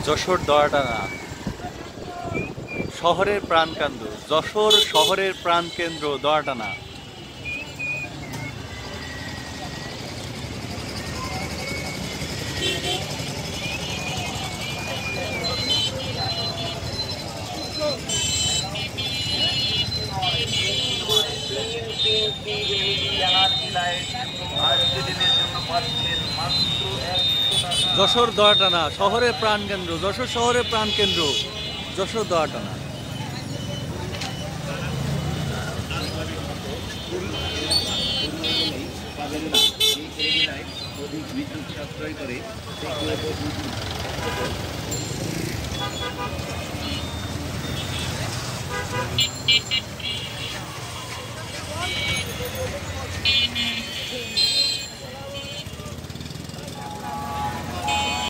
যশোর দয়াটানা শহরের প্রাণকেন্দ্র, যশোর শহরের প্রাণকেন্দ্র দয়াটানা। যশোর দয়াটানা শহরের প্রাণকেন্দ্র, যশোর শহরের প্রাণকেন্দ্র, যশোর দয়াটানা। অধিক বিদ্যুৎ সাশ্রয় করে